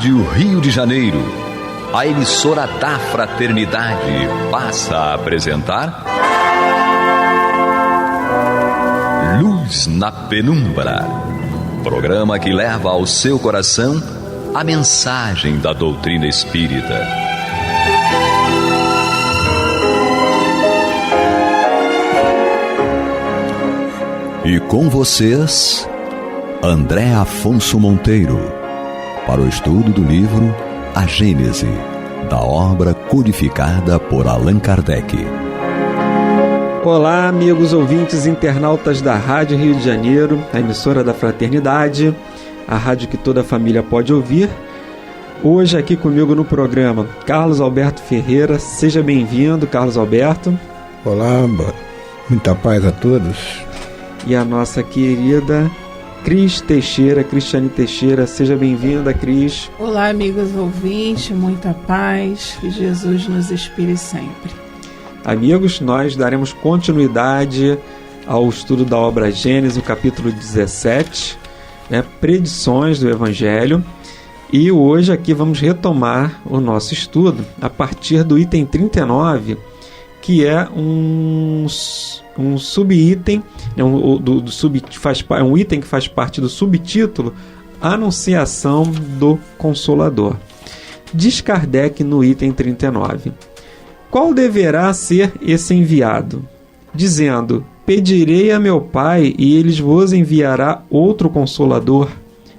Rádio Rio de Janeiro, a emissora da Fraternidade, passa a apresentar Luz na Penumbra, programa que leva ao seu coração a mensagem da doutrina espírita. E com vocês, André Afonso Monteiro, para o estudo do livro A Gênese, da obra codificada por Allan Kardec. Olá, amigos ouvintes internautas da Rádio Rio de Janeiro, a emissora da Fraternidade, a rádio que toda a família pode ouvir. Hoje aqui comigo no programa, Carlos Alberto Ferreira. Seja bem-vindo, Carlos Alberto. Olá, muita paz a todos. E a nossa querida Cristiane Teixeira. Seja bem-vinda, Cris. Olá, amigos ouvintes, muita paz, que Jesus nos inspire sempre. Amigos, nós daremos continuidade ao estudo da obra Gênese, o capítulo 17, Predições do Evangelho. E hoje aqui vamos retomar o nosso estudo a partir do item 39, que é um subitem, um item que faz parte do subtítulo Anunciação do Consolador. Diz Kardec no item 39: qual deverá ser esse enviado? Dizendo: pedirei a meu Pai e ele vos enviará outro Consolador.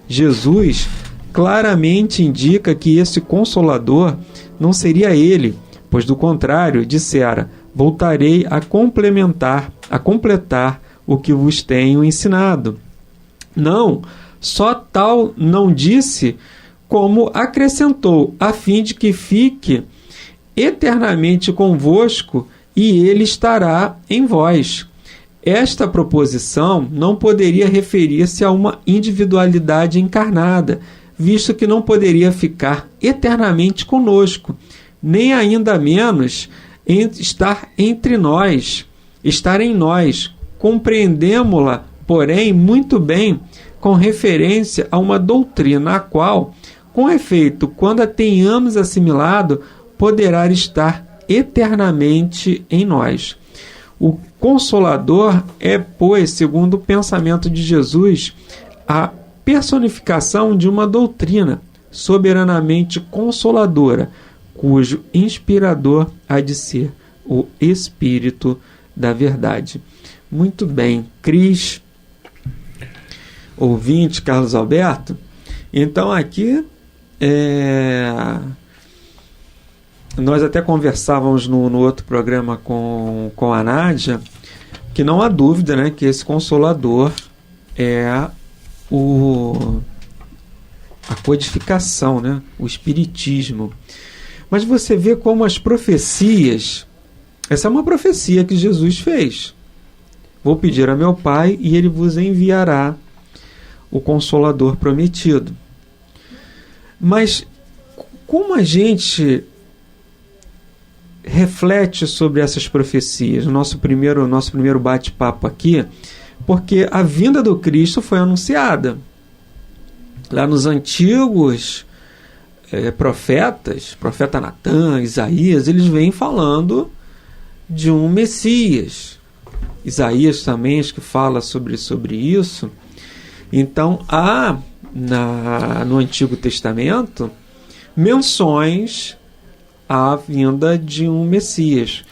Jesus claramente indica que esse Consolador não seria ele, pois do contrário, dissera: voltarei a completar o que vos tenho ensinado. Não, só tal não disse, como acrescentou, a fim de que fique eternamente convosco e ele estará em vós. Esta proposição não poderia referir-se a uma individualidade encarnada, visto que não poderia ficar eternamente conosco, nem ainda menos estar entre nós, estar em nós. Compreendemo-la, porém, muito bem com referência a uma doutrina a qual, com efeito, quando a tenhamos assimilado, poderá estar eternamente em nós. O Consolador é, pois, segundo o pensamento de Jesus, a personificação de uma doutrina soberanamente consoladora, cujo inspirador há de ser o Espírito da Verdade. Muito bem, Cris, ouvinte, Carlos Alberto. Então aqui nós até conversávamos no outro programa com a Nádia, que não há dúvida, que esse Consolador é a codificação, o Espiritismo. Mas você vê como as profecias, essa é uma profecia que Jesus fez. Vou pedir a meu Pai e ele vos enviará o Consolador prometido. Mas como a gente reflete sobre essas profecias? Nosso primeiro bate-papo aqui, porque a vinda do Cristo foi anunciada. Lá nos antigos profeta Natã, Isaías, eles vêm falando de um Messias. Isaías também que fala sobre isso. Então há no Antigo Testamento menções à vinda de um Messias.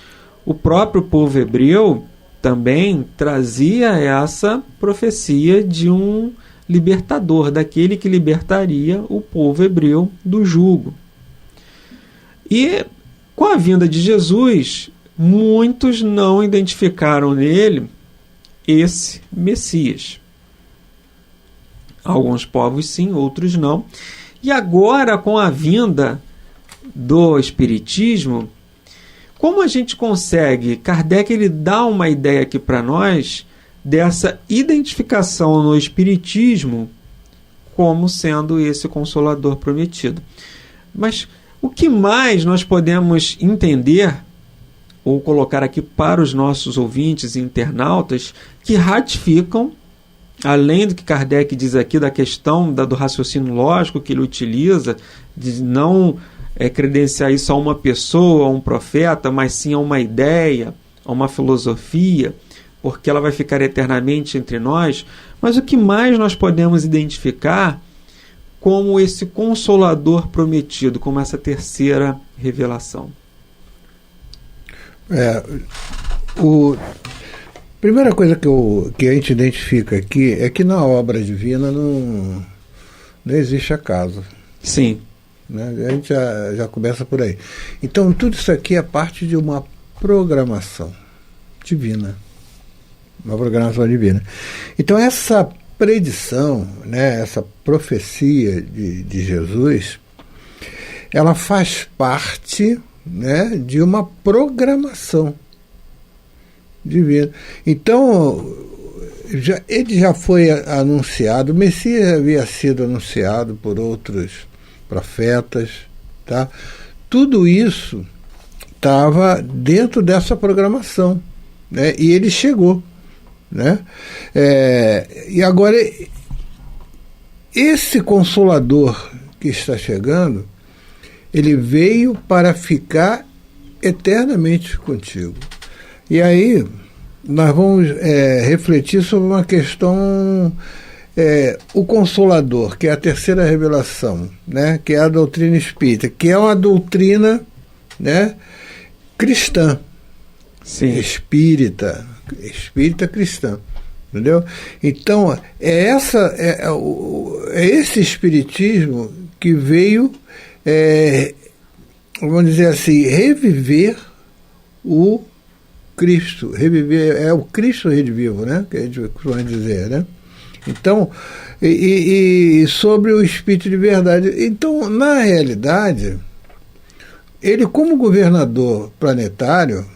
O próprio povo hebreu também trazia essa profecia de um libertador, daquele que libertaria o povo hebreu do jugo. E com a vinda de Jesus, muitos não identificaram nele esse Messias. Alguns povos sim, outros não. E agora, com a vinda do Espiritismo, como a gente consegue? Kardec ele dá uma ideia aqui para nós dessa identificação no Espiritismo como sendo esse Consolador prometido. Mas o que mais nós podemos entender ou colocar aqui para os nossos ouvintes e internautas que ratificam além do que Kardec diz aqui da questão do raciocínio lógico que ele utiliza, de não credenciar isso a uma pessoa, a um profeta, mas sim a uma ideia, a uma filosofia, porque ela vai ficar eternamente entre nós. Mas o que mais nós podemos identificar como esse Consolador prometido, como essa terceira revelação? Primeira coisa que a gente identifica aqui é que na obra divina não existe acaso. Sim. Né? A gente já começa por aí. Então, tudo isso aqui é parte de uma programação divina. Uma programação divina. Então, essa predição, né, essa profecia de Jesus, ela faz parte, né, de uma programação divina. Então, ele já foi anunciado, o Messias havia sido anunciado por outros profetas, tá? Tudo isso estava dentro dessa programação, né? E ele chegou, né? E agora, esse Consolador que está chegando, ele veio para ficar eternamente contigo. E aí nós vamos refletir sobre uma questão, o Consolador, que é a terceira revelação, né, que é a doutrina espírita, que é uma doutrina, né, cristã. Sim. Espírita cristã, entendeu? Então é esse espiritismo que veio, vamos dizer assim, reviver o Cristo, reviver, o Cristo redivivo, né, que a gente costuma dizer, né? Então, e sobre o Espírito de verdade. Então, na realidade, ele como governador planetário,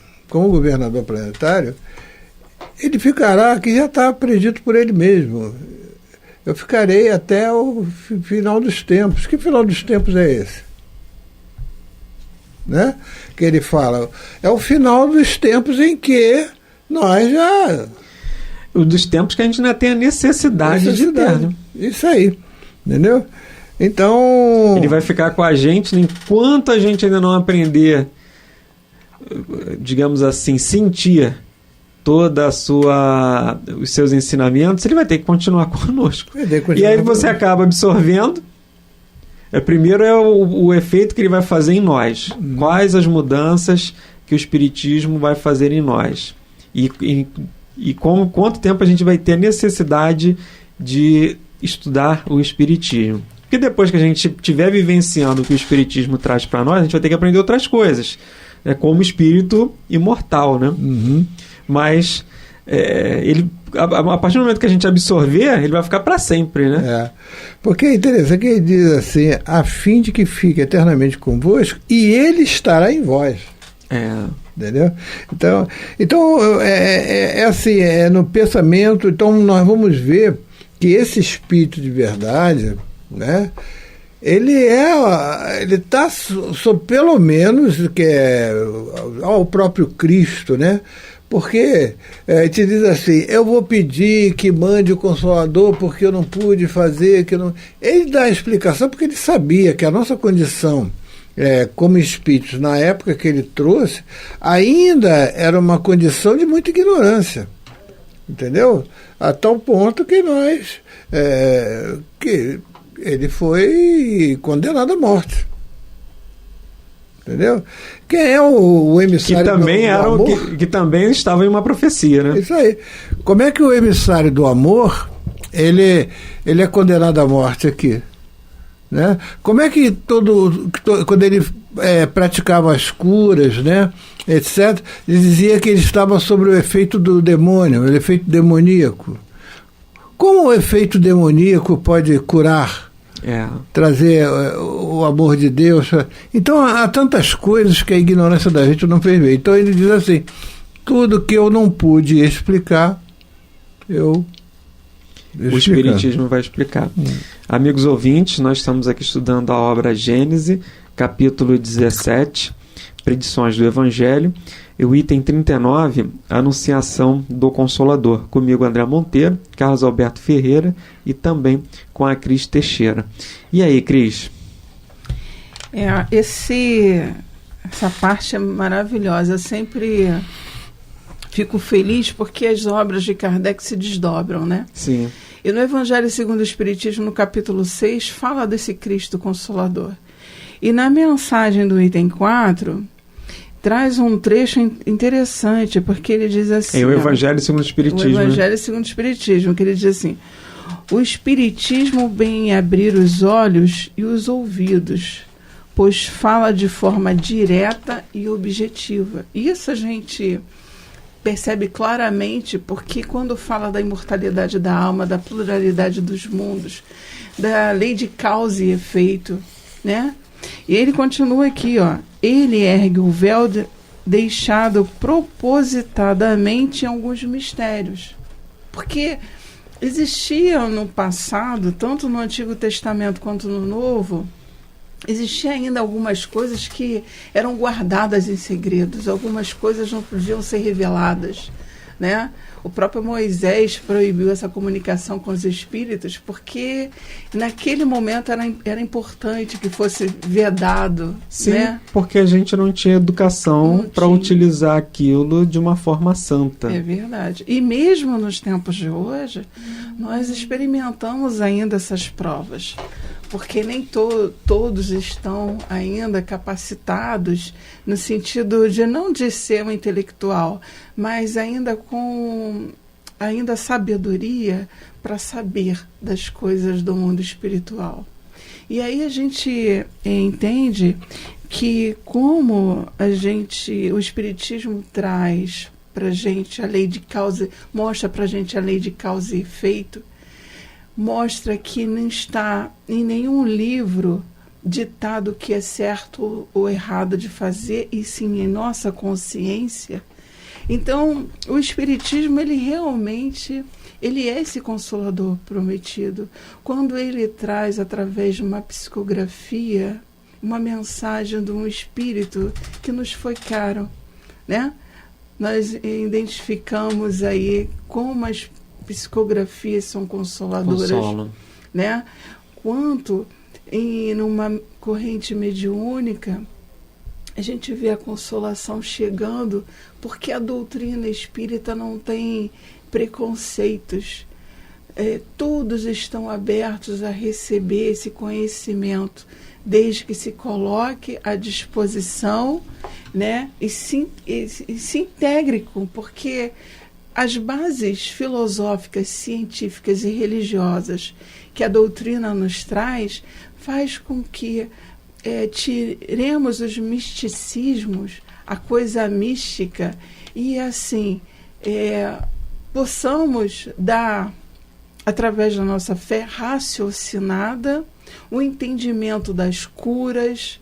ele ficará, que já está predito por ele mesmo. Eu ficarei até o final dos tempos. Que final dos tempos é esse? Né? Que ele fala, é o final dos tempos em que nós já... Dos tempos que a gente ainda tem a necessidade de ter, né? Isso aí, entendeu? Então... Ele vai ficar com a gente enquanto a gente ainda não aprender, digamos assim, sentir toda os seus ensinamentos, ele vai ter que continuar conosco. E aí você acaba absorvendo. Primeiro o efeito que ele vai fazer em nós. Quais as mudanças que o Espiritismo vai fazer em nós. E quanto tempo a gente vai ter a necessidade de estudar o Espiritismo. Porque depois que a gente estiver vivenciando o que o Espiritismo traz para nós, a gente vai ter que aprender outras coisas, né, como espírito imortal, né? Uhum. Mas a partir do momento que a gente absorver, ele vai ficar para sempre, né? Porque é interessante que ele diz assim, a fim de que fique eternamente convosco e ele estará em vós. Entendeu? Então assim, no pensamento. Então nós vamos ver que esse espírito de verdade, né, ele está pelo menos que ao próprio Cristo, né? Porque te diz assim, eu vou pedir que mande o Consolador porque eu não pude fazer, ele dá a explicação porque ele sabia que a nossa condição como espíritos, na época que ele trouxe, ainda era uma condição de muita ignorância, entendeu? A tal ponto que que ele foi condenado à morte. Entendeu? Quem é o emissário do amor? Que também estava em uma profecia, né? Isso aí. Como é que o emissário do amor ele é condenado à morte aqui? Né? Como é que quando ele praticava as curas, né, etc., ele dizia que ele estava sob o efeito do demônio, o efeito demoníaco. Como o efeito demoníaco pode curar? Trazer o amor de Deus. Então há tantas coisas que a ignorância da gente não fez ver. Então ele diz assim, tudo que eu não pude explicar, o Espiritismo vai explicar. Amigos ouvintes, nós estamos aqui estudando a obra Gênese, capítulo 17, Predições do Evangelho, o item 39, a Anunciação do Consolador. Comigo, André Monteiro, Carlos Alberto Ferreira e também com a Cris Teixeira. E aí, Cris? Essa parte é maravilhosa. Eu sempre fico feliz porque as obras de Kardec se desdobram, né? Sim. E no Evangelho segundo o Espiritismo, no capítulo 6, fala desse Cristo Consolador. E na mensagem do item 4, traz um trecho interessante, porque ele diz assim... o Evangelho segundo o Espiritismo. O Evangelho segundo o Espiritismo, que ele diz assim: o Espiritismo vem abrir os olhos e os ouvidos, pois fala de forma direta e objetiva. Isso a gente percebe claramente, porque quando fala da imortalidade da alma, da pluralidade dos mundos, da lei de causa e efeito, né? E ele continua aqui, ó. Ele ergue o véu deixado propositadamente em alguns mistérios. Porque existiam no passado, tanto no Antigo Testamento quanto no Novo, existia ainda algumas coisas que eram guardadas em segredos, algumas coisas não podiam ser reveladas, né? O próprio Moisés proibiu essa comunicação com os espíritos porque naquele momento era importante que fosse vedado. Sim, né? Porque a gente não tinha educação para utilizar aquilo de uma forma santa. É verdade. E mesmo nos tempos de hoje, nós experimentamos ainda essas provas. Porque nem todos estão ainda capacitados no sentido de não de ser um intelectual, mas ainda com sabedoria para saber das coisas do mundo espiritual. E aí a gente entende que como o Espiritismo traz para a gente a lei de causa, mostra para a gente a lei de causa e efeito, mostra que não está em nenhum livro ditado o que é certo ou errado de fazer, e sim em nossa consciência. Então, o Espiritismo, ele realmente é esse consolador prometido. Quando ele traz, através de uma psicografia, uma mensagem de um espírito que nos foi caro, né? Nós identificamos aí como as psicografias são consoladoras, né? Quanto numa corrente mediúnica a gente vê a consolação chegando, porque a doutrina espírita não tem preconceitos. Todos estão abertos a receber esse conhecimento, desde que se coloque à disposição, né? E se integre porque as bases filosóficas, científicas e religiosas que a doutrina nos traz faz com que tiremos os misticismos, a coisa mística, e assim possamos dar, através da nossa fé raciocinada, o entendimento das curas,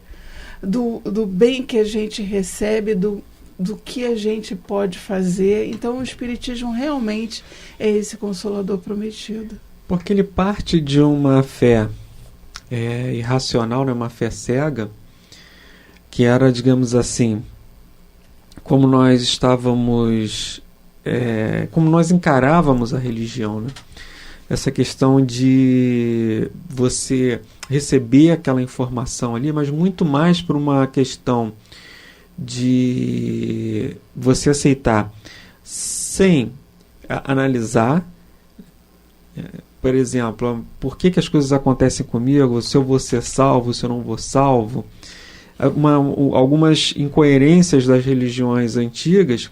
do bem que a gente recebe, do que a gente pode fazer. Então o Espiritismo realmente é esse consolador prometido. Porque ele parte de uma fé irracional, né, uma fé cega, que era, digamos assim, como nós estávamos, como nós encarávamos a religião, né? Essa questão de você receber aquela informação ali, mas muito mais por uma questão de você aceitar sem analisar, por exemplo, por que as coisas acontecem comigo, se eu vou ser salvo, se eu não vou salvo, algumas incoerências das religiões antigas,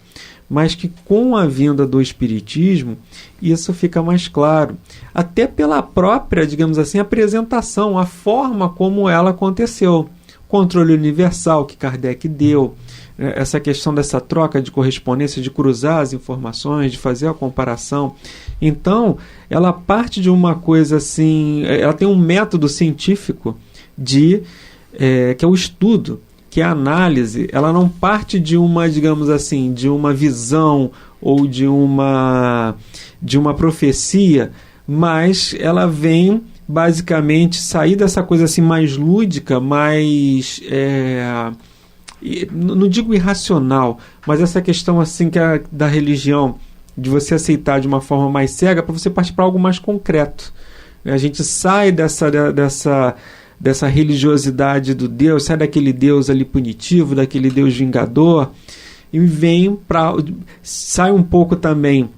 mas que com a vinda do Espiritismo isso fica mais claro, até pela própria, digamos assim, apresentação, a forma como ela aconteceu. Controle universal que Kardec deu, essa questão dessa troca de correspondência, de cruzar as informações, de fazer a comparação. Então, ela parte de uma coisa assim, ela tem um método científico que é o estudo, que é a análise. Ela não parte de uma, digamos assim, de uma visão ou de uma profecia, mas ela vem basicamente sair dessa coisa assim mais lúdica, mais não digo irracional, mas essa questão assim que da religião, de você aceitar de uma forma mais cega para você partir para algo mais concreto. A gente sai dessa religiosidade do Deus, sai daquele Deus ali punitivo, daquele Deus vingador, e sai um pouco também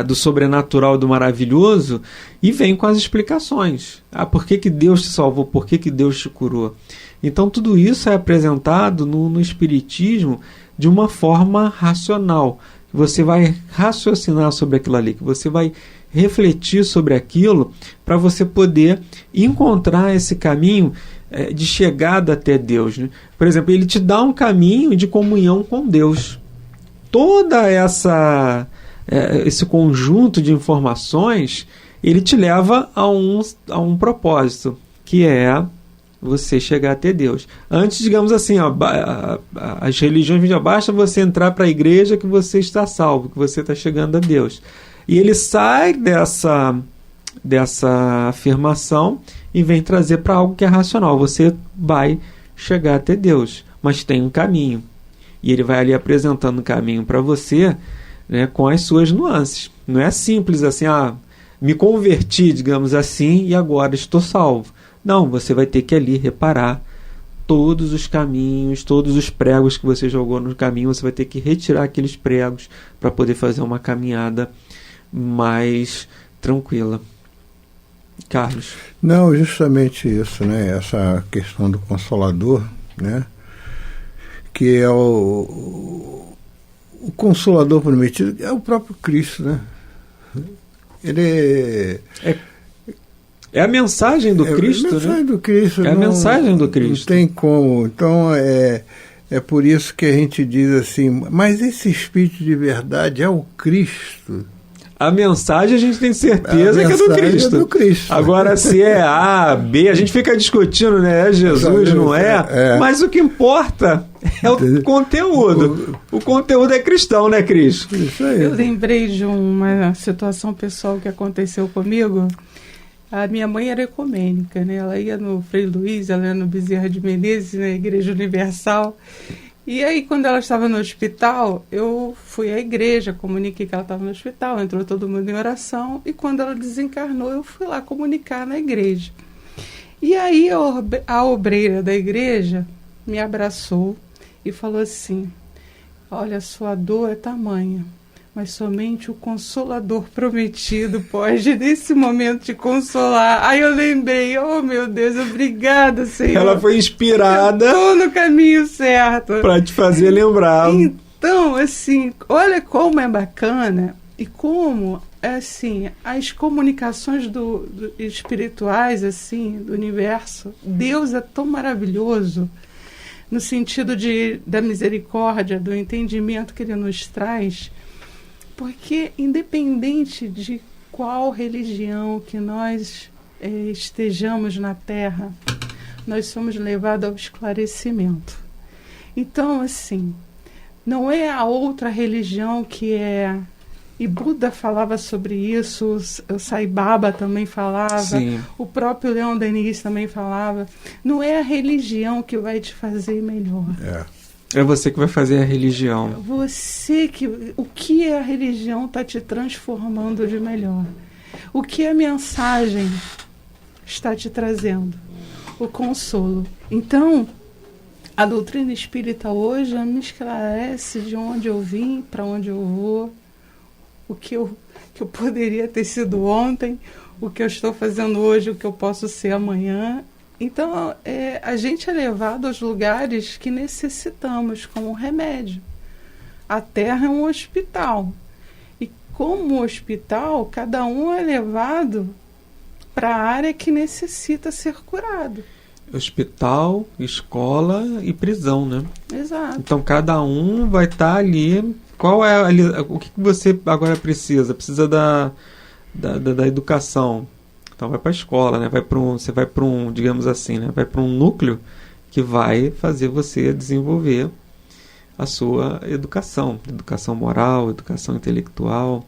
do sobrenatural, do maravilhoso, e vem com as explicações. Por que Deus te salvou? Por que Deus te curou? Então tudo isso é apresentado no Espiritismo de uma forma racional. Você vai raciocinar sobre aquilo ali, que você vai refletir sobre aquilo para você poder encontrar esse caminho de chegada até Deus, né? Por exemplo, ele te dá um caminho de comunhão com Deus. Toda esse conjunto de informações, ele te leva a um propósito, que é você chegar até Deus. Antes, digamos assim, as religiões dizem, basta você entrar para a igreja que você está salvo, que você está chegando a Deus. E ele sai dessa afirmação e vem trazer para algo que é racional. Você vai chegar até Deus, mas tem um caminho. E ele vai ali apresentando o caminho para você, né, com as suas nuances. Não é simples assim, me converti, digamos assim, e agora estou salvo. Não, você vai ter que ali reparar todos os caminhos, todos os pregos que você jogou no caminho, você vai ter que retirar aqueles pregos para poder fazer uma caminhada mais tranquila. Carlos? Não, justamente isso, né? Essa questão do Consolador, né? Que é o Consolador prometido, é o próprio Cristo, né? Ele é a mensagem do Cristo, né? É a mensagem do Cristo. Não tem como. Então, é por isso que a gente diz assim, mas esse Espírito de verdade é o Cristo. A mensagem a gente tem certeza que é do Cristo. É do Cristo. Agora, se é A, B, a gente fica discutindo, né? É Jesus, não é? Mas o que importa é o conteúdo. O conteúdo é cristão, né, Cris? Isso aí. Eu lembrei de uma situação pessoal que aconteceu comigo. A minha mãe era ecumênica, né? Ela ia no Frei Luiz, ela ia no Bezerra de Menezes, na Igreja Universal. E aí, quando ela estava no hospital, eu fui à igreja, comuniquei que ela estava no hospital, entrou todo mundo em oração, e quando ela desencarnou, eu fui lá comunicar na igreja. E aí, a obreira da igreja me abraçou e falou assim, olha, sua dor é tamanha, mas somente o Consolador prometido pode, nesse momento, te consolar. Aí eu lembrei, oh meu Deus, obrigada, Senhor. Ela foi inspirada. Estou no caminho certo. Para te fazer lembrar. Então, assim, olha como é bacana e como, assim, as comunicações espirituais, assim, do universo, Deus é tão maravilhoso no sentido da misericórdia, do entendimento que Ele nos traz. Porque, independente de qual religião que nós estejamos na Terra, nós somos levados ao esclarecimento. Então, assim, não é a outra religião que é... E Buda falava sobre isso, o Sai Baba também falava, Sim. O próprio Leon Denis também falava. Não é a religião que vai te fazer melhor. É você que vai fazer a religião. O que a religião está te transformando de melhor? O que a mensagem está te trazendo? O consolo. Então, a doutrina espírita hoje me esclarece de onde eu vim, para onde eu vou, o que eu poderia ter sido ontem, o que eu estou fazendo hoje, o que eu posso ser amanhã. Então, a gente é levado aos lugares que necessitamos, como remédio. A Terra é um hospital. E como hospital, cada um é levado para a área que necessita ser curado. Hospital, escola e prisão, né? Exato. Então, cada um vai estar ali. O que você agora precisa? Precisa da educação. Então vai para a escola, né? Você vai para um, digamos assim, né? Vai para um núcleo que vai fazer você desenvolver a sua educação moral, educação intelectual.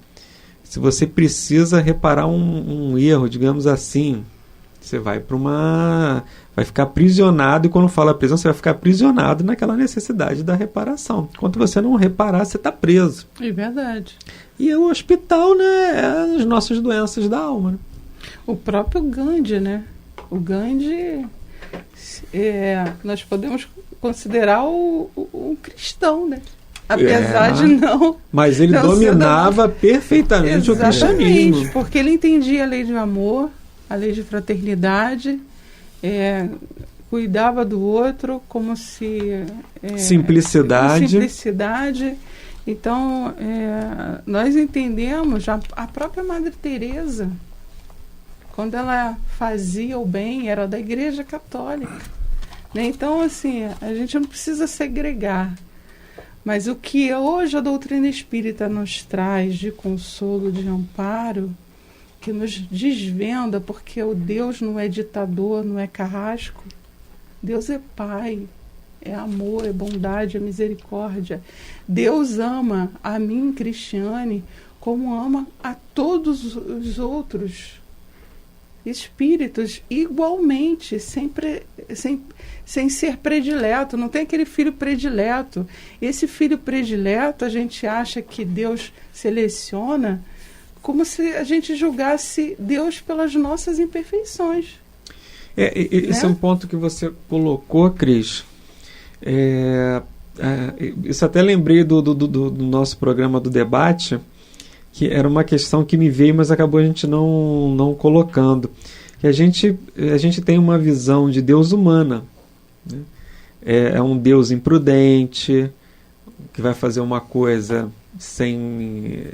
Se você precisa reparar um erro, digamos assim, Você vai vai ficar aprisionado, e quando fala prisão, você vai ficar aprisionado naquela necessidade da reparação. Enquanto você não reparar, você está preso. É verdade. E o hospital, né, é as nossas doenças da alma. Né? O próprio Gandhi, né? O Gandhi, nós podemos considerar um cristão, né? Apesar de não... Mas ele dominava perfeitamente o cristianismo. Porque ele entendia a lei do amor, a lei de fraternidade, cuidava do outro como se... simplicidade. Então, nós entendemos, a própria Madre Teresa, quando ela fazia o bem, era da Igreja Católica. Né? Então, assim, a gente não precisa segregar. Mas o que hoje a doutrina espírita nos traz de consolo, de amparo, que nos desvenda, porque o Deus não é ditador, não é carrasco. Deus é Pai, é amor, é bondade, é misericórdia. Deus ama a mim, Cristiane, como ama a todos os outros espíritos igualmente, sem ser predileto. Não tem aquele filho predileto. Esse filho predileto, a gente acha que Deus seleciona como se a gente julgasse Deus pelas nossas imperfeições. Esse é um ponto que você colocou, Cris. Isso até lembrei do nosso programa do debate, que era uma questão que me veio, mas acabou a gente não colocando. Que a gente tem uma visão de Deus humana. Né? É um Deus imprudente, que vai fazer uma coisa sem,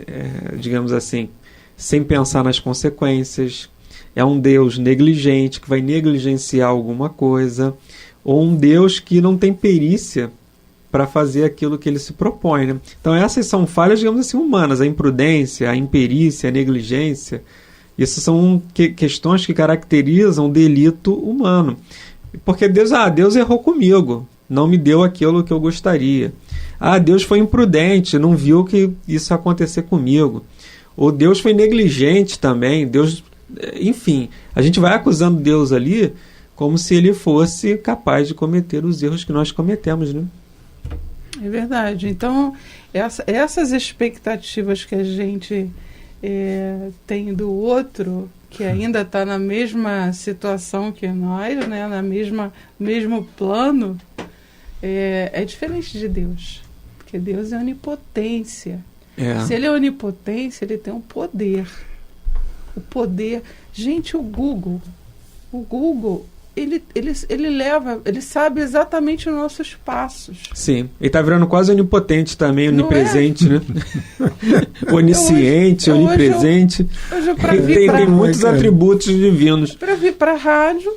digamos assim, sem pensar nas consequências. É um Deus negligente, que vai negligenciar alguma coisa. Ou um Deus que não tem perícia para fazer aquilo que ele se propõe. Né? Então essas são falhas, digamos assim, humanas. A imprudência, a imperícia, a negligência. Isso são questões que caracterizam o delito humano. Porque Deus errou comigo, não me deu aquilo que eu gostaria. Deus foi imprudente, não viu que isso ia acontecer comigo. Ou Deus foi negligente também. Enfim, a gente vai acusando Deus ali como se ele fosse capaz de cometer os erros que nós cometemos, né? É verdade. Então, essas expectativas que a gente tem do outro, que ainda está na mesma situação que nós, né, mesmo plano, é diferente de Deus. Porque Deus é onipotência. Se ele é onipotência, ele tem um poder. O poder... Gente, o Google, ele sabe exatamente os nossos passos. Sim, ele está virando quase onipotente também, onipresente, né? Onisciente, onipresente. Hoje tem muitos atributos divinos. Para vir para a rádio,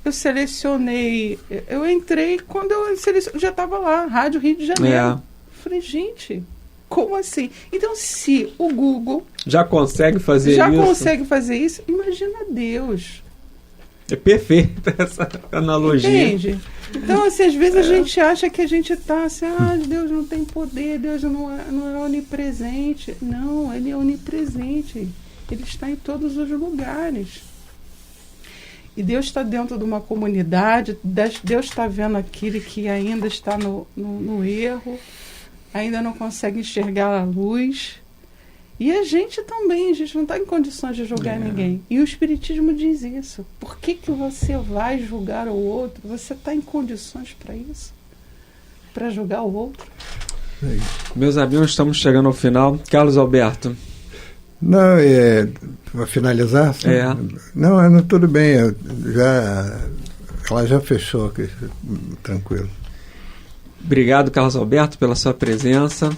eu selecionei, eu entrei, quando eu selecionei, já estava lá, Rádio Rio de Janeiro. Falei, gente, como assim? Então, se o Google já consegue fazer isso, imagina Deus. É perfeita essa analogia. Entende? Então, assim, às vezes a gente acha que a gente está assim, Deus não tem poder, Deus não é onipresente. Não, ele é onipresente. Ele está em todos os lugares. E Deus está dentro de uma comunidade, Deus está vendo aquele que ainda está no erro, ainda não consegue enxergar a luz. E a gente também, a gente não está em condições de julgar ninguém. E o Espiritismo diz isso. Por que você vai julgar o outro? Você está em condições para isso? Para julgar o outro? Meus amigos, estamos chegando ao final. Carlos Alberto. Não, para finalizar? Não, tudo bem. Ela já fechou aqui, tranquilo. Obrigado, Carlos Alberto, pela sua presença.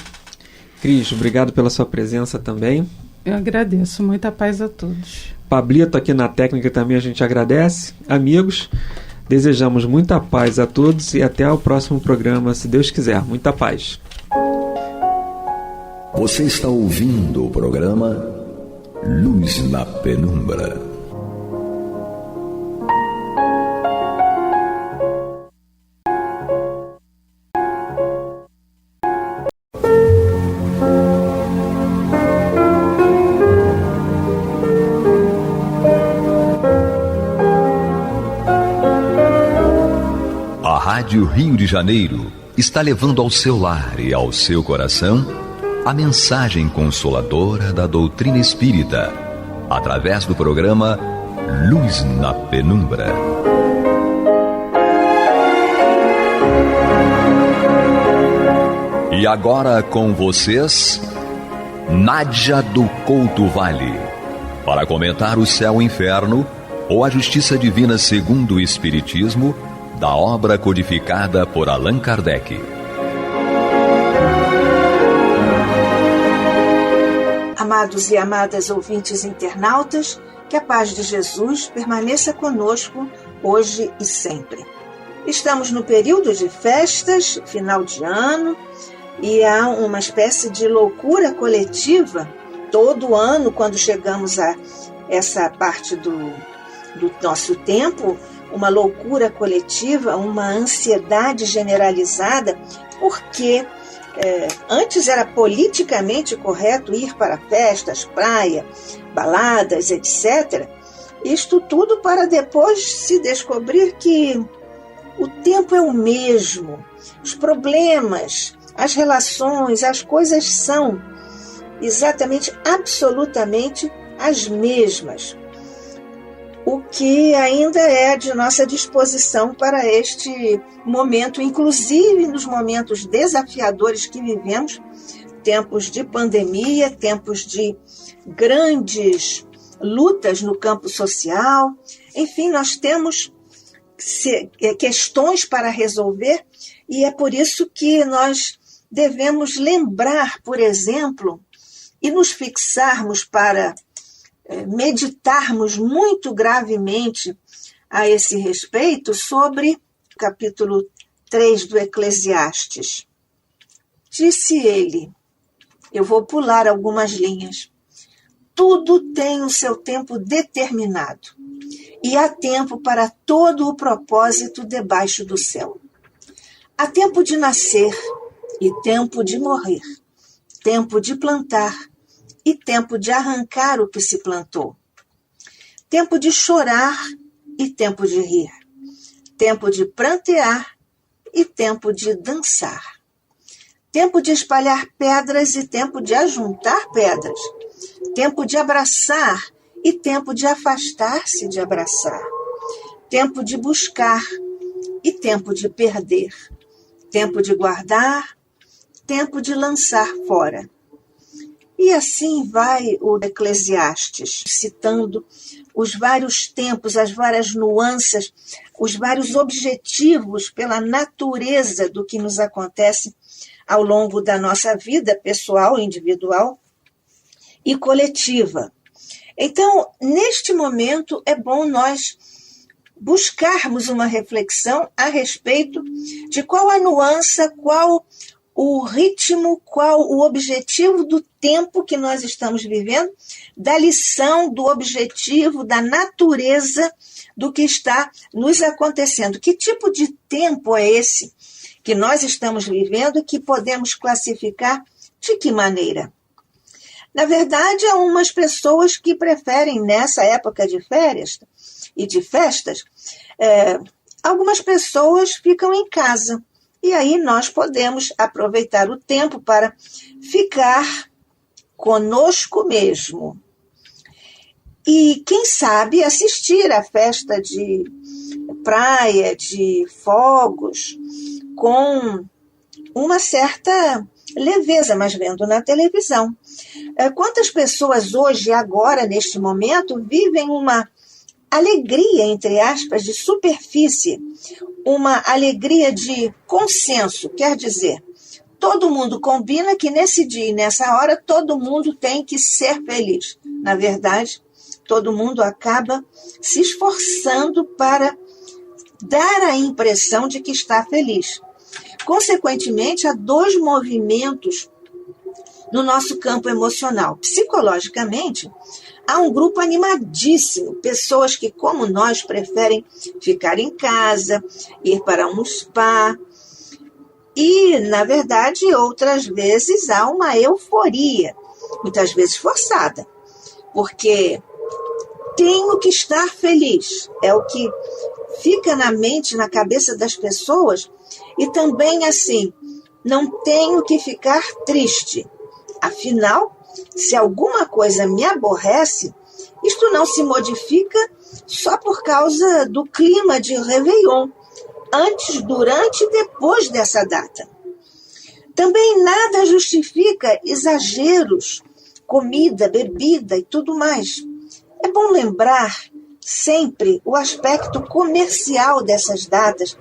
Cris, obrigado pela sua presença também. Eu agradeço. Muita paz a todos. Pablito aqui na técnica também a gente agradece. Amigos, desejamos muita paz a todos e até o próximo programa, se Deus quiser. Muita paz. Você está ouvindo o programa Luz na Penumbra. Rádio Rio de Janeiro está levando ao seu lar e ao seu coração a mensagem consoladora da doutrina espírita, através do programa Luz na Penumbra. E agora com vocês, Nádia do Couto Vale, para comentar o céu e inferno ou a justiça divina segundo o Espiritismo, da obra codificada por Allan Kardec. Amados e amadas ouvintes internautas, que a paz de Jesus permaneça conosco hoje e sempre. Estamos no período de festas, final de ano, e há uma espécie de loucura coletiva todo ano quando chegamos a essa parte do nosso tempo, uma loucura coletiva, uma ansiedade generalizada, porque antes era politicamente correto ir para festas, praia, baladas, etc. Isto tudo para depois se descobrir que o tempo é o mesmo, os problemas, as relações, as coisas são exatamente, absolutamente as mesmas. O que ainda é de nossa disposição para este momento, inclusive nos momentos desafiadores que vivemos, tempos de pandemia, tempos de grandes lutas no campo social. Enfim, nós temos questões para resolver e é por isso que nós devemos lembrar, por exemplo, e nos fixarmos para meditarmos muito gravemente a esse respeito sobre o capítulo 3 do Eclesiastes. Disse ele, eu vou pular algumas linhas, tudo tem o seu tempo determinado e há tempo para todo o propósito debaixo do céu. Há tempo de nascer e tempo de morrer, tempo de plantar e tempo de arrancar o que se plantou, tempo de chorar e tempo de rir, tempo de prantear e tempo de dançar, tempo de espalhar pedras e tempo de ajuntar pedras, tempo de abraçar e tempo de afastar-se de abraçar, tempo de buscar e tempo de perder, tempo de guardar, tempo de lançar fora. E assim vai o Eclesiastes, citando os vários tempos, as várias nuances, os vários objetivos pela natureza do que nos acontece ao longo da nossa vida pessoal, individual e coletiva. Então, neste momento, é bom nós buscarmos uma reflexão a respeito de qual a nuance, qual o ritmo, qual o objetivo do tempo que nós estamos vivendo, da lição, do objetivo, da natureza do que está nos acontecendo. Que tipo de tempo é esse que nós estamos vivendo, que podemos classificar de que maneira? Na verdade, há umas pessoas que preferem, nessa época de férias e de festas, algumas pessoas ficam em casa. E aí nós podemos aproveitar o tempo para ficar conosco mesmo. E, quem sabe, assistir à festa de praia, de fogos, com uma certa leveza, mas vendo na televisão. Quantas pessoas hoje, agora, neste momento, vivem uma alegria, entre aspas, de superfície, uma alegria de consenso, quer dizer, todo mundo combina que nesse dia e nessa hora todo mundo tem que ser feliz. Na verdade, todo mundo acaba se esforçando para dar a impressão de que está feliz. Consequentemente, há dois movimentos no nosso campo emocional. Psicologicamente, há um grupo animadíssimo, pessoas que, como nós, preferem ficar em casa, ir para um spa. E, na verdade, outras vezes há uma euforia, muitas vezes forçada, porque tenho que estar feliz. É o que fica na mente, na cabeça das pessoas, E também assim, não tenho que ficar triste. Afinal, se alguma coisa me aborrece, isto não se modifica só por causa do clima de Réveillon, antes, durante e depois dessa data. Também nada justifica exageros, comida, bebida e tudo mais. É bom lembrar sempre o aspecto comercial dessas datas,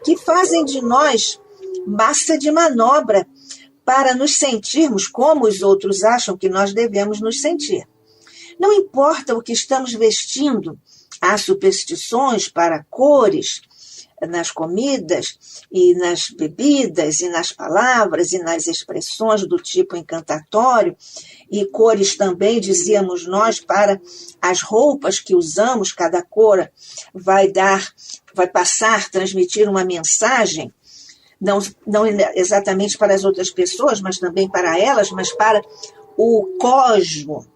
que fazem de nós massa de manobra para nos sentirmos como os outros acham que nós devemos nos sentir. Não importa o que estamos vestindo, há superstições para cores nas comidas e nas bebidas e nas palavras e nas expressões do tipo encantatório, e cores também, dizíamos nós, para as roupas que usamos. Cada cor vai passar, transmitir uma mensagem, não exatamente para as outras pessoas, mas também para elas, mas para o cosmo.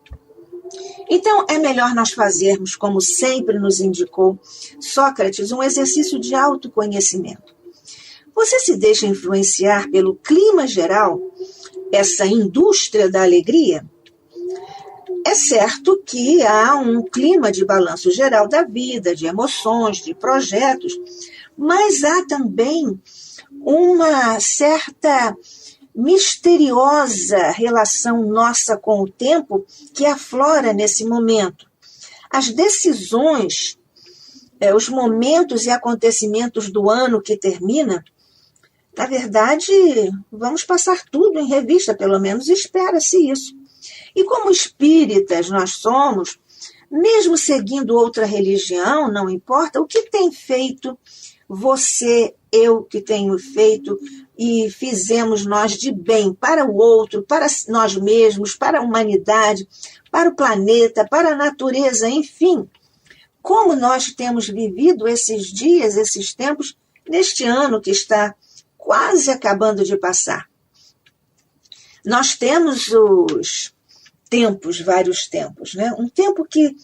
Então, é melhor nós fazermos, como sempre nos indicou Sócrates, um exercício de autoconhecimento. Você se deixa influenciar pelo clima geral, essa indústria da alegria? É certo que há um clima de balanço geral da vida, de emoções, de projetos, mas há também uma certa misteriosa relação nossa com o tempo que aflora nesse momento. As decisões, os momentos e acontecimentos do ano que termina, na verdade, vamos passar tudo em revista, pelo menos espera-se isso. E como espíritas nós somos, mesmo seguindo outra religião, não importa, o que tem feito você, eu que tenho feito e fizemos nós de bem para o outro, para nós mesmos, para a humanidade, para o planeta, para a natureza, enfim. Como nós temos vivido esses dias, esses tempos, neste ano que está quase acabando de passar. Nós temos os tempos, vários tempos, né? Um tempo que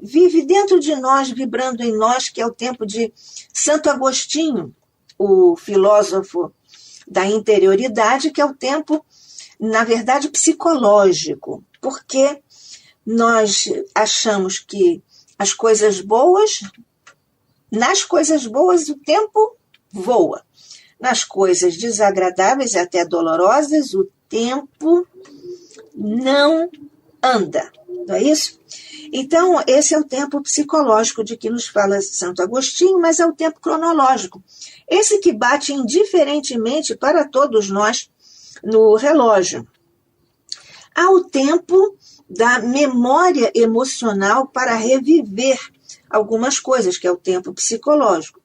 vive dentro de nós, vibrando em nós, que é o tempo de Santo Agostinho, o filósofo da interioridade, que é o tempo, na verdade, psicológico, porque nós achamos que nas coisas boas o tempo voa. Nas coisas desagradáveis e até dolorosas, o tempo não anda, não é isso? Então, esse é o tempo psicológico de que nos fala Santo Agostinho, mas é o tempo cronológico. Esse que bate indiferentemente para todos nós no relógio. Há o tempo da memória emocional para reviver algumas coisas, que é o tempo psicológico.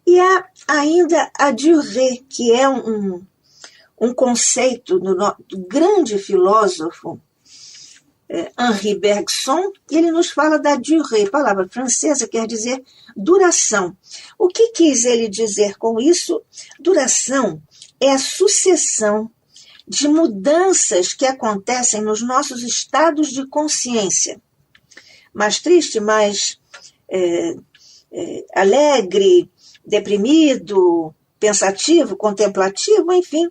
E há ainda a durée, que é um conceito do grande filósofo Henri Bergson, e ele nos fala da durée, palavra francesa, quer dizer duração. O que quis ele dizer com isso? Duração é a sucessão de mudanças que acontecem nos nossos estados de consciência. Mais triste, mais alegre, deprimido, pensativo, contemplativo, enfim.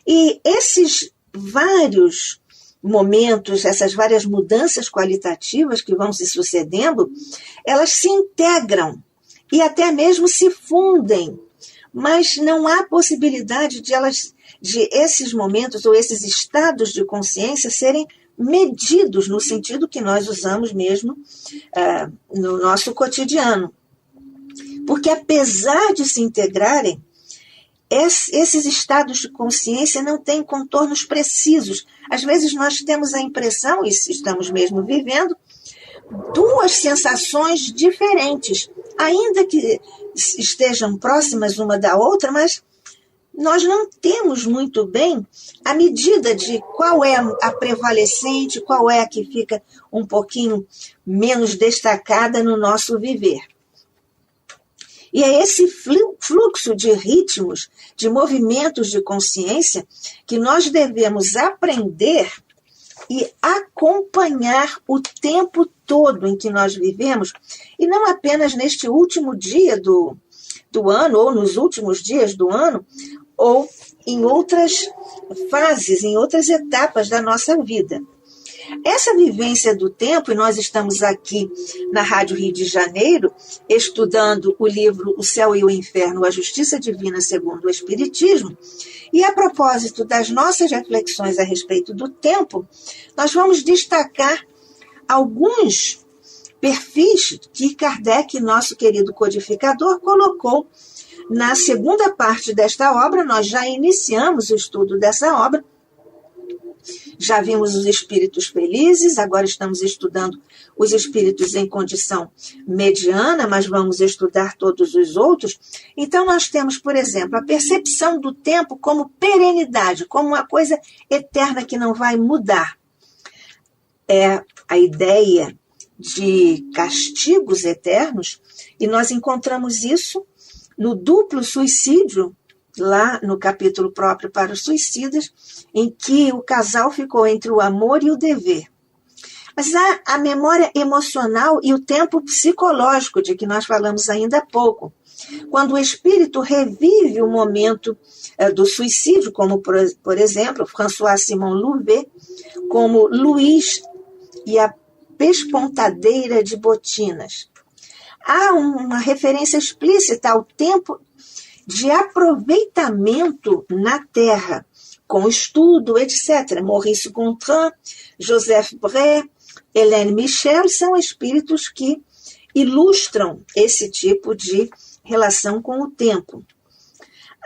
E esses vários momentos, essas várias mudanças qualitativas que vão se sucedendo, elas se integram e até mesmo se fundem, mas não há possibilidade de esses momentos ou esses estados de consciência serem medidos no sentido que nós usamos mesmo no nosso cotidiano. Porque apesar de se integrarem, esses estados de consciência não têm contornos precisos. Às vezes nós temos a impressão, e estamos mesmo vivendo, duas sensações diferentes, ainda que estejam próximas uma da outra, mas nós não temos muito bem a medida de qual é a prevalecente, qual é a que fica um pouquinho menos destacada no nosso viver. E é esse fluxo de ritmos, de movimentos de consciência, que nós devemos aprender e acompanhar o tempo todo em que nós vivemos, e não apenas neste último dia do ano, ou nos últimos dias do ano, ou em outras fases, em outras etapas da nossa vida. Essa vivência do tempo, e nós estamos aqui na Rádio Rio de Janeiro, estudando o livro O Céu e o Inferno, a Justiça Divina segundo o Espiritismo, e a propósito das nossas reflexões a respeito do tempo, nós vamos destacar alguns perfis que Kardec, nosso querido codificador, colocou na segunda parte desta obra. Nós já iniciamos o estudo dessa obra, já vimos os espíritos felizes, agora estamos estudando os espíritos em condição mediana, mas vamos estudar todos os outros. Então nós temos, por exemplo, a percepção do tempo como perenidade, como uma coisa eterna que não vai mudar. É a ideia de castigos eternos, e nós encontramos isso no duplo suicídio, lá no capítulo próprio para os suicidas, em que o casal ficou entre o amor e o dever. Mas há a memória emocional e o tempo psicológico, de que nós falamos ainda há pouco. Quando o espírito revive o momento do suicídio, como, por exemplo, François Simon Louvet, como Luís e a pespontadeira de botinas. Há uma referência explícita ao tempo de aproveitamento na Terra, com estudo, etc. Maurice Gontran, Joseph Bré, Hélène Michel são espíritos que ilustram esse tipo de relação com o tempo.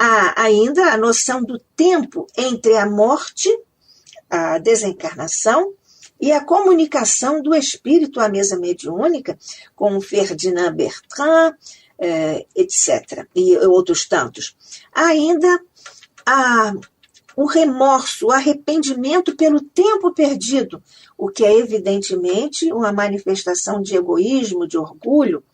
Há ainda a noção do tempo entre a morte, a desencarnação e a comunicação do espírito à mesa mediúnica, com Ferdinand Bertrand, etc., e outros tantos. Há ainda o remorso, o arrependimento pelo tempo perdido, o que é evidentemente uma manifestação de egoísmo, de orgulho,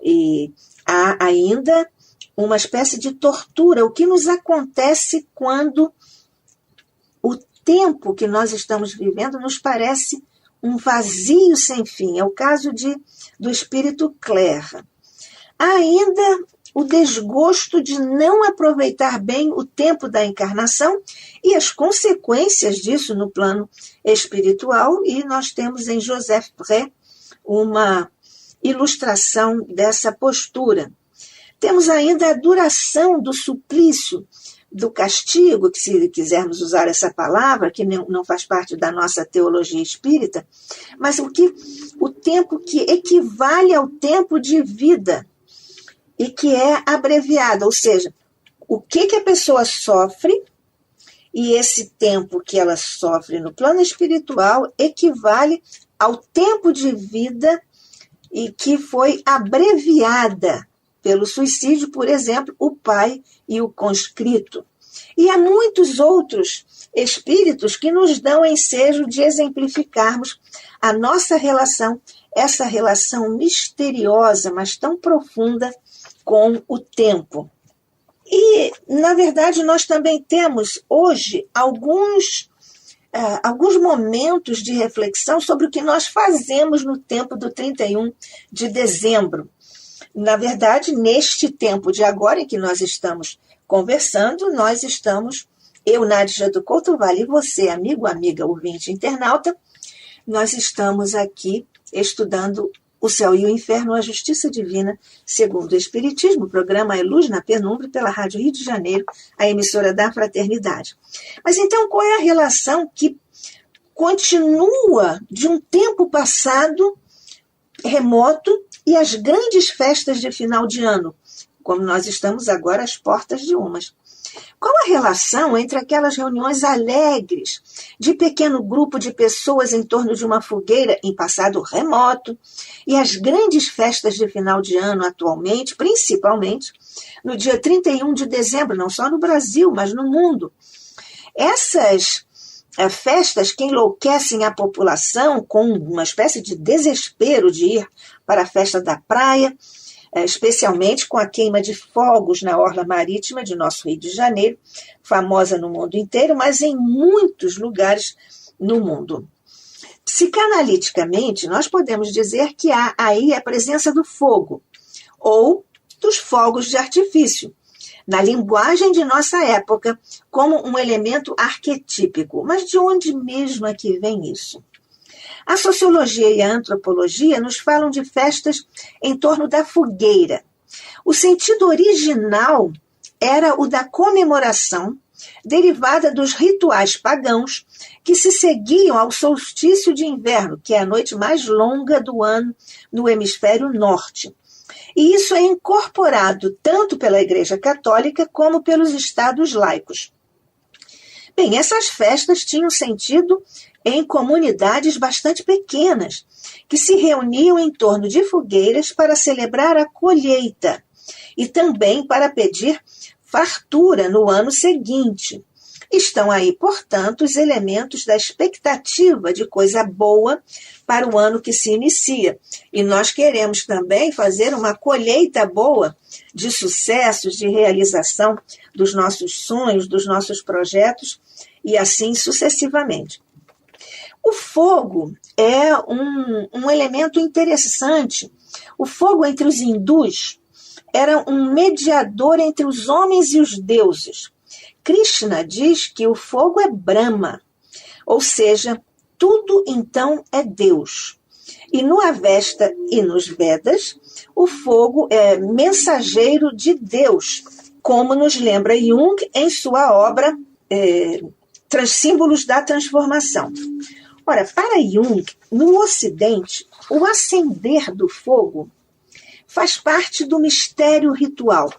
e há ainda uma espécie de tortura, o que nos acontece quando o tempo que nós estamos vivendo nos parece um vazio sem fim. É o caso do espírito Clare. Há ainda o desgosto de não aproveitar bem o tempo da encarnação e as consequências disso no plano espiritual, e nós temos em Joseph Bré uma ilustração dessa postura. Temos ainda a duração do suplício, do castigo, que se quisermos usar essa palavra, que não faz parte da nossa teologia espírita, mas o tempo que equivale ao tempo de vida, e que é abreviada, ou seja, o que a pessoa sofre, e esse tempo que ela sofre no plano espiritual equivale ao tempo de vida e que foi abreviada pelo suicídio, por exemplo, o pai e o conscrito. E há muitos outros espíritos que nos dão ensejo de exemplificarmos a nossa relação, essa relação misteriosa, mas tão profunda, com o tempo. E, na verdade, nós também temos hoje alguns momentos de reflexão sobre o que nós fazemos no tempo do 31 de dezembro. Na verdade, neste tempo de agora em que nós estamos conversando, nós estamos, eu, Nádia do Couto Vale, e você, amigo, amiga, ouvinte, internauta, nós estamos aqui estudando O Céu e o Inferno, a Justiça Divina segundo o Espiritismo, o programa É Luz na Penumbra, pela Rádio Rio de Janeiro, a emissora da Fraternidade. Mas então, qual é a relação que continua de um tempo passado, remoto, e as grandes festas de final de ano, como nós estamos agora às portas de umas? Qual a relação entre aquelas reuniões alegres de pequeno grupo de pessoas em torno de uma fogueira em passado remoto e as grandes festas de final de ano atualmente, principalmente no dia 31 de dezembro, não só no Brasil, mas no mundo? Essas festas que enlouquecem a população com uma espécie de desespero de ir para a festa da praia, especialmente com a queima de fogos na orla marítima de nosso Rio de Janeiro, famosa no mundo inteiro, mas em muitos lugares no mundo. Psicanaliticamente, nós podemos dizer que há aí a presença do fogo, ou dos fogos de artifício, na linguagem de nossa época, como um elemento arquetípico. Mas de onde mesmo é que vem isso? A sociologia e a antropologia nos falam de festas em torno da fogueira. O sentido original era o da comemoração, derivada dos rituais pagãos que se seguiam ao solstício de inverno, que é a noite mais longa do ano no hemisfério norte. E isso é incorporado tanto pela Igreja Católica como pelos estados laicos. Bem, essas festas tinham sentido em comunidades bastante pequenas, que se reuniam em torno de fogueiras para celebrar a colheita e também para pedir fartura no ano seguinte. Estão aí, portanto, os elementos da expectativa de coisa boa para o ano que se inicia. E nós queremos também fazer uma colheita boa de sucessos, de realização dos nossos sonhos, dos nossos projetos e assim sucessivamente. O fogo é um elemento interessante. O fogo entre os hindus era um mediador entre os homens e os deuses. Krishna diz que o fogo é Brahma, ou seja, tudo então é Deus. E no Avesta e nos Vedas, o fogo é mensageiro de Deus, como nos lembra Jung em sua obra Símbolos da Transformação. Ora, para Jung, no Ocidente, o acender do fogo faz parte do mistério ritual,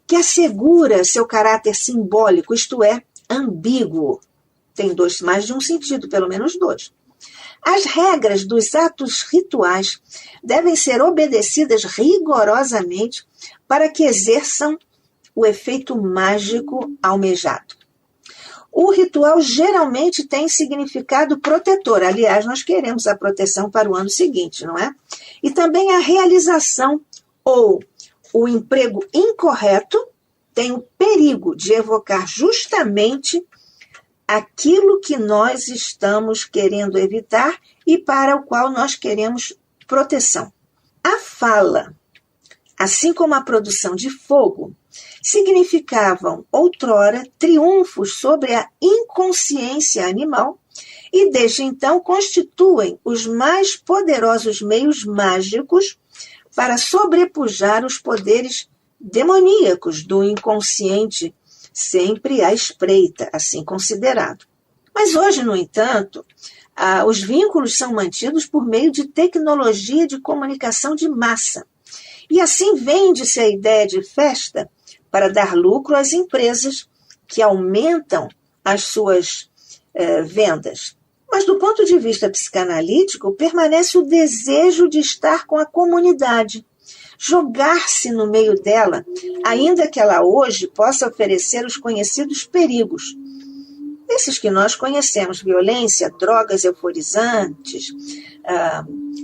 que assegura seu caráter simbólico, isto é, ambíguo. Tem mais de um sentido, pelo menos dois. As regras dos atos rituais devem ser obedecidas rigorosamente para que exerçam o efeito mágico almejado. O ritual geralmente tem significado protetor. Aliás, nós queremos a proteção para o ano seguinte, não é? E também a realização ou o emprego incorreto tem o perigo de evocar justamente aquilo que nós estamos querendo evitar e para o qual nós queremos proteção. A fala, assim como a produção de fogo, significavam outrora triunfos sobre a inconsciência animal e desde então constituem os mais poderosos meios mágicos para sobrepujar os poderes demoníacos do inconsciente, sempre à espreita, assim considerado. Mas hoje, no entanto, os vínculos são mantidos por meio de tecnologia de comunicação de massa. E assim vende-se a ideia de festa para dar lucro às empresas que aumentam as suas vendas. Mas do ponto de vista psicanalítico, permanece o desejo de estar com a comunidade, jogar-se no meio dela, ainda que ela hoje possa oferecer os conhecidos perigos. Esses que nós conhecemos, violência, drogas euforizantes,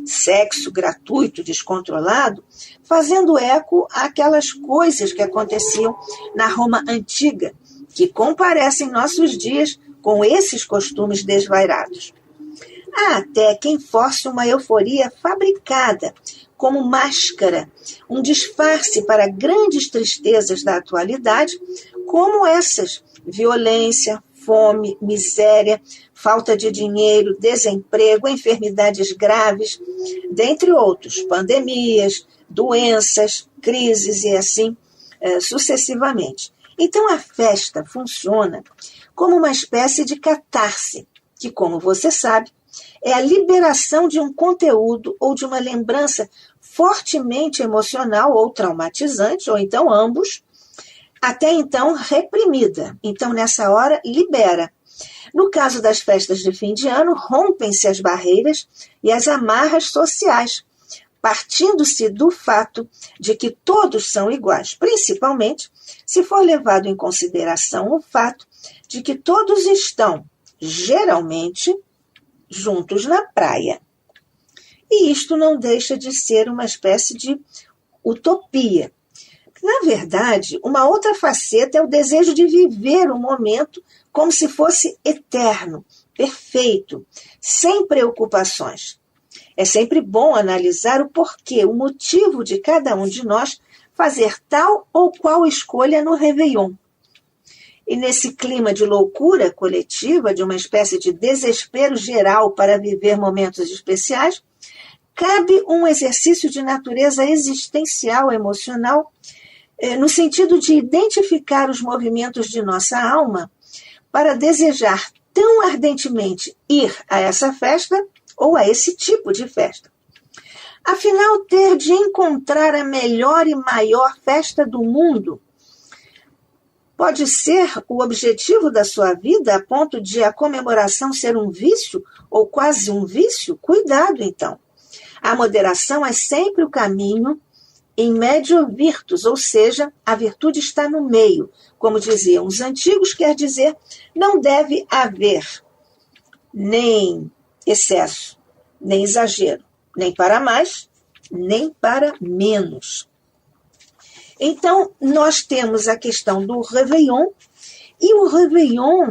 sexo gratuito, descontrolado, fazendo eco àquelas coisas que aconteciam na Roma antiga, que comparecem em nossos dias com esses costumes desvairados. Há até quem force uma euforia fabricada, como máscara, um disfarce para grandes tristezas da atualidade, como essas: violência, fome, miséria, falta de dinheiro, desemprego, enfermidades graves, dentre outros, pandemias, doenças, crises e assim sucessivamente. Então a festa funciona como uma espécie de catarse, que, como você sabe, é a liberação de um conteúdo ou de uma lembrança fortemente emocional ou traumatizante, ou então ambos, até então reprimida. Então, nessa hora, libera. No caso das festas de fim de ano, rompem-se as barreiras e as amarras sociais, partindo-se do fato de que todos são iguais, principalmente se for levado em consideração o fato de que todos estão, geralmente, juntos na praia. E isto não deixa de ser uma espécie de utopia. Na verdade, uma outra faceta é o desejo de viver o momento como se fosse eterno, perfeito, sem preocupações. É sempre bom analisar o porquê, o motivo de cada um de nós fazer tal ou qual escolha no Réveillon. E nesse clima de loucura coletiva, de uma espécie de desespero geral para viver momentos especiais, cabe um exercício de natureza existencial, emocional, no sentido de identificar os movimentos de nossa alma para desejar tão ardentemente ir a essa festa ou a esse tipo de festa. Afinal, ter de encontrar a melhor e maior festa do mundo pode ser o objetivo da sua vida a ponto de a comemoração ser um vício ou quase um vício? Cuidado, então. A moderação é sempre o caminho em médio virtus, ou seja, a virtude está no meio. Como diziam os antigos, quer dizer, não deve haver nem excesso, nem exagero, nem para mais, nem para menos. Então, nós temos a questão do Réveillon, e o Réveillon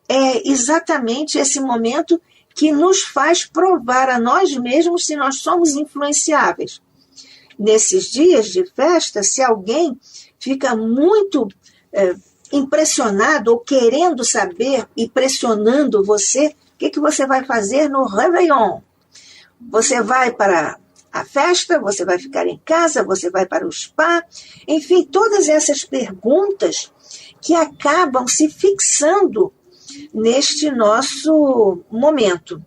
é exatamente esse momento que nos faz provar a nós mesmos se nós somos influenciáveis. Nesses dias de festa, se alguém fica muito impressionado ou querendo saber e pressionando você, o que você vai fazer no Réveillon? Você vai para a festa, você vai ficar em casa, você vai para o spa, enfim, todas essas perguntas que acabam se fixando neste nosso momento.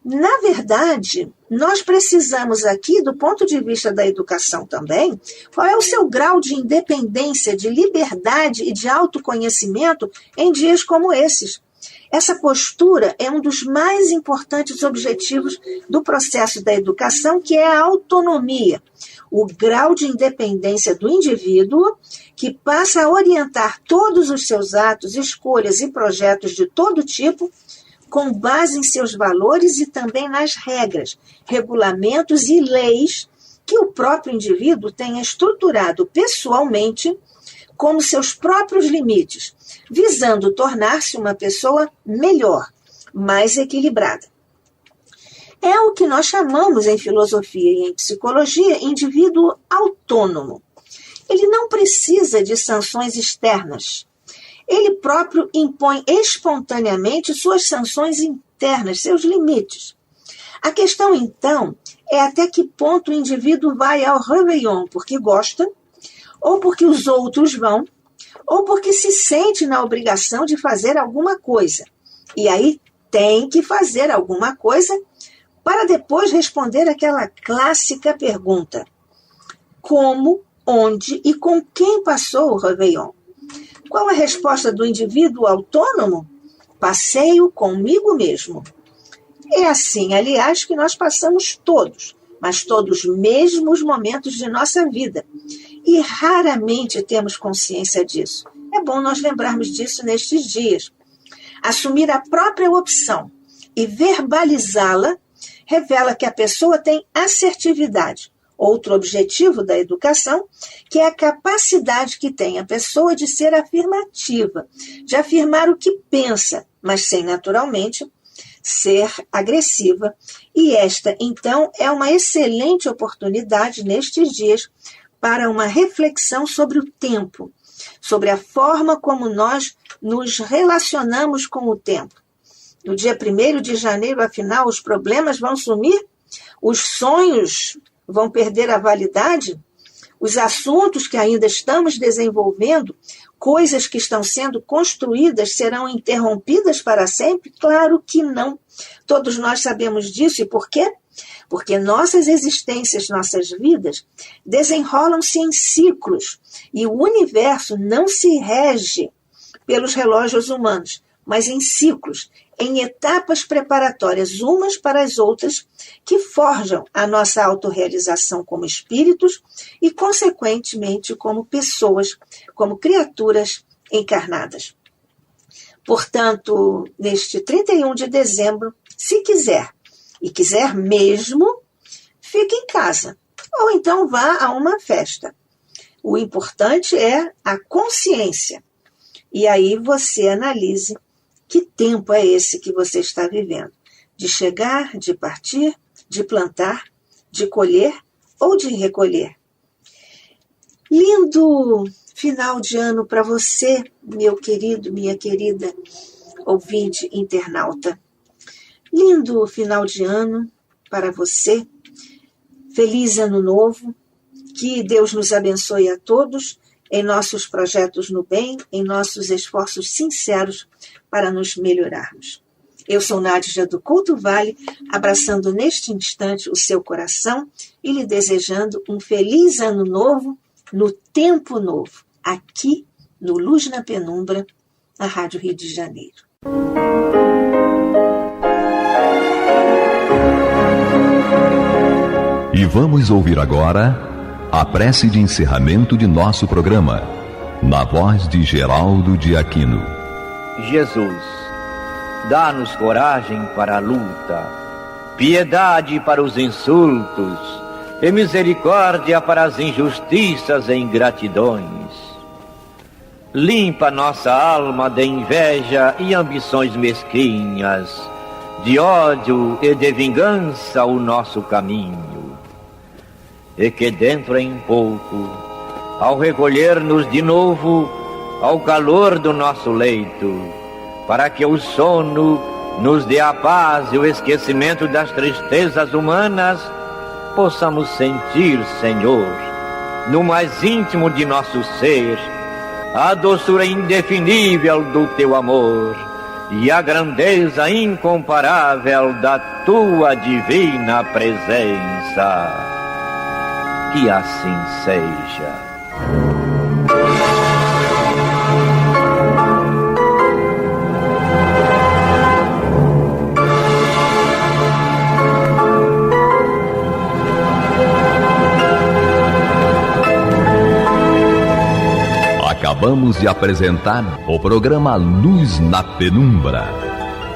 Na verdade, nós precisamos aqui, do ponto de vista da educação também, qual é o seu grau de independência, de liberdade e de autoconhecimento em dias como esses. Essa postura é um dos mais importantes objetivos do processo da educação, que é a autonomia, o grau de independência do indivíduo, que passa a orientar todos os seus atos, escolhas e projetos de todo tipo, com base em seus valores e também nas regras, regulamentos e leis que o próprio indivíduo tenha estruturado pessoalmente como seus próprios limites, visando tornar-se uma pessoa melhor, mais equilibrada. É o que nós chamamos em filosofia e em psicologia indivíduo autônomo. Ele não precisa de sanções externas. Ele próprio impõe espontaneamente suas sanções internas, seus limites. A questão, então, é até que ponto o indivíduo vai ao Réveillon porque gosta, ou porque os outros vão, ou porque se sente na obrigação de fazer alguma coisa. E aí tem que fazer alguma coisa para depois responder aquela clássica pergunta: como, onde e com quem passou o Réveillon? Qual a resposta do indivíduo autônomo? Passeio comigo mesmo. É assim, aliás, que nós passamos todos, mas todos mesmo os momentos de nossa vida. E raramente temos consciência disso. É bom nós lembrarmos disso nestes dias. Assumir a própria opção e verbalizá-la revela que a pessoa tem assertividade. Outro objetivo da educação, que é a capacidade que tem a pessoa de ser afirmativa, de afirmar o que pensa, mas sem naturalmente ser agressiva. E esta, então, é uma excelente oportunidade nestes dias para uma reflexão sobre o tempo, sobre a forma como nós nos relacionamos com o tempo. No dia 1º de janeiro, afinal, os problemas vão sumir? Os sonhos vão perder a validade? Os assuntos que ainda estamos desenvolvendo, coisas que estão sendo construídas, serão interrompidas para sempre? Claro que não. Todos nós sabemos disso. E por quê? Porque nossas existências, nossas vidas, desenrolam-se em ciclos. E o universo não se rege pelos relógios humanos, mas em ciclos, em etapas preparatórias umas para as outras, que forjam a nossa autorrealização como espíritos e, consequentemente, como pessoas, como criaturas encarnadas. Portanto, neste 31 de dezembro, se quiser, e quiser mesmo, fique em casa, ou então vá a uma festa. O importante é a consciência. E aí você analise que tempo é esse que você está vivendo. De chegar, de partir, de plantar, de colher ou de recolher. Lindo final de ano para você, meu querido, minha querida ouvinte internauta. Lindo final de ano para você. Feliz ano novo. Que Deus nos abençoe a todos em nossos projetos no bem, em nossos esforços sinceros para nos melhorarmos. Eu sou Nádia do Couto Vale, abraçando neste instante o seu coração e lhe desejando um feliz ano novo no tempo novo, aqui no Luz na Penumbra, na Rádio Rio de Janeiro. E vamos ouvir agora a prece de encerramento de nosso programa, na voz de Geraldo de Aquino. Jesus, dá-nos coragem para a luta, piedade para os insultos e misericórdia para as injustiças e ingratidões. Limpa nossa alma de inveja e ambições mesquinhas, de ódio e de vingança o nosso caminho. E que dentro em pouco, ao recolher-nos de novo ao calor do nosso leito, para que o sono nos dê a paz e o esquecimento das tristezas humanas, possamos sentir, Senhor, no mais íntimo de nosso ser, a doçura indefinível do Teu amor e a grandeza incomparável da Tua divina presença. Que assim seja. Acabamos de apresentar o programa Luz na Penumbra,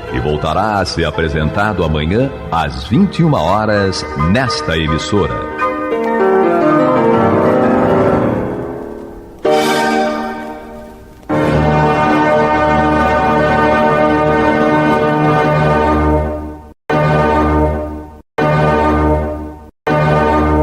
que voltará a ser apresentado amanhã às 21 horas nesta emissora.